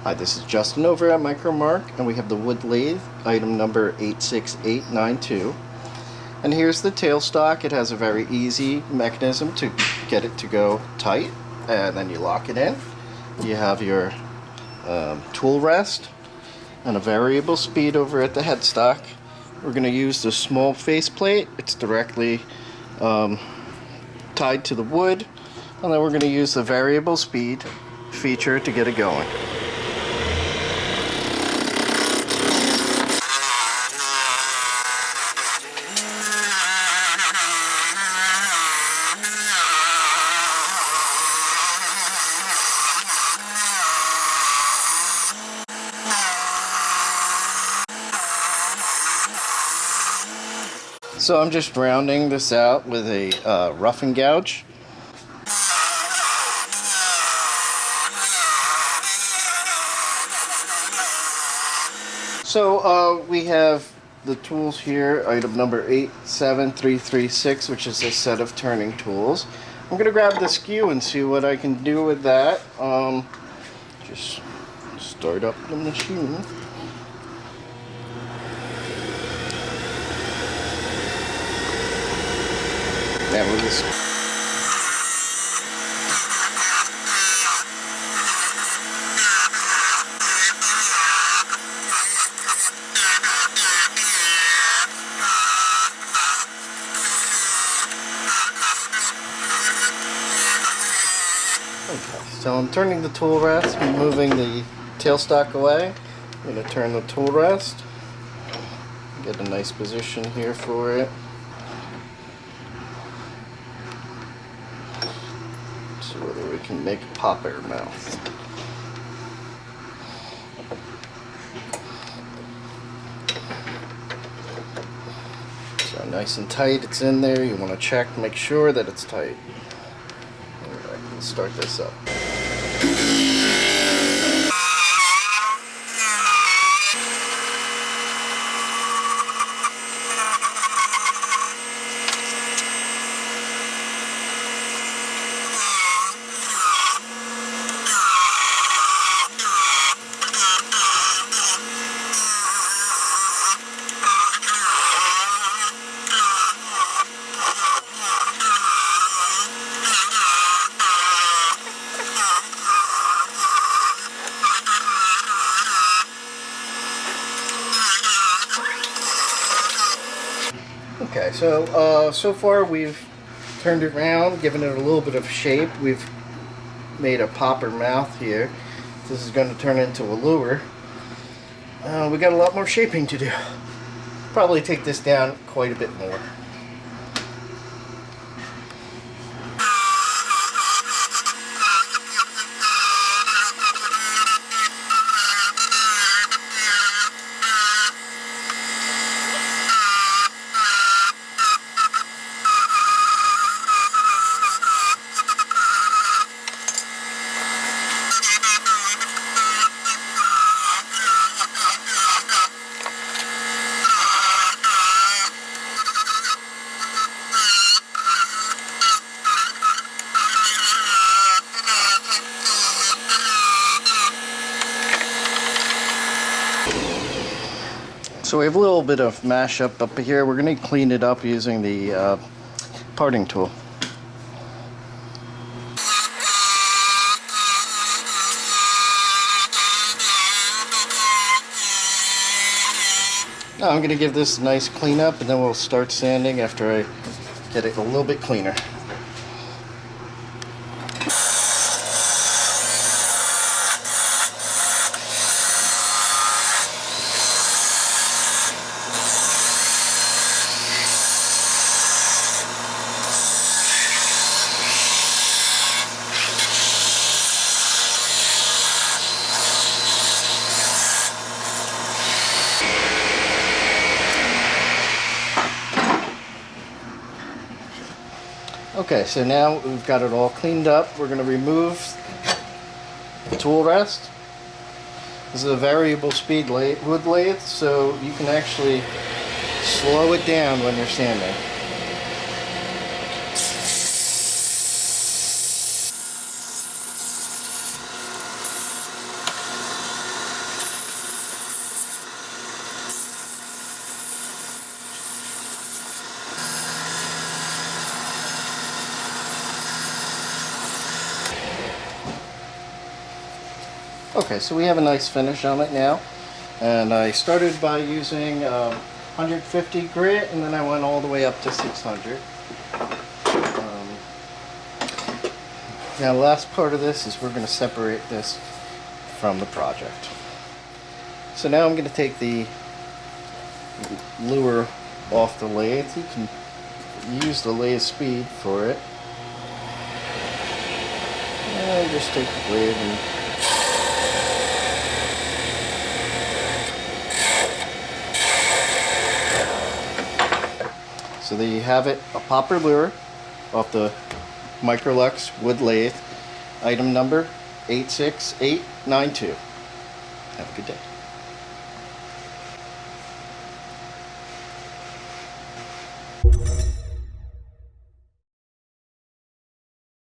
Hi, this is Justin over at MicroMark, and we have the wood lathe, item number 86892. And here's the tailstock. It has a very easy mechanism to get it to go tight, and then you lock it in. You have your tool rest and a variable speed over at the headstock. We're going to use the small faceplate. It's directly tied to the wood, and then we're going to use the variable speed feature to get it going. So I'm just rounding this out with a rough and gouge. So we have the tools here, item number 87336, which is a set of turning tools. I'm going to grab the skew and see what I can do with that. Just start up the machine. Yeah, with this. Okay, so I'm turning the tool rest, I'm moving the tailstock away. I'm going to turn the tool rest. Get a nice position here for it. See whether we can make a pop air mouth. So nice and tight, it's in there. You want to check, make sure that it's tight. Alright, let's start this up. Okay, so far we've turned it around, given it a little bit of shape. We've made a popper mouth here. This is going to turn into a lure. We got a lot more shaping to do. Probably take this down quite a bit more. So we have a little bit of mashup up here. We're going to clean it up using the parting tool. Now I'm going to give this a nice cleanup, and then we'll start sanding after I get it a little bit cleaner. Okay, so now we've got it all cleaned up. We're going to remove the tool rest. This is a variable speed wood lathe, so you can actually slow it down when you're sanding. Okay, so we have a nice finish on it now. And I started by using 150 grit, and then I went all the way up to 600. Now the last part of this is we're going to separate this from the project. So now I'm going to take the lure off the lathe. You can use the lathe speed for it. And just take the blade and so there you have it, a popper lure off the MicroLux wood lathe, item number 86892. Have a good day.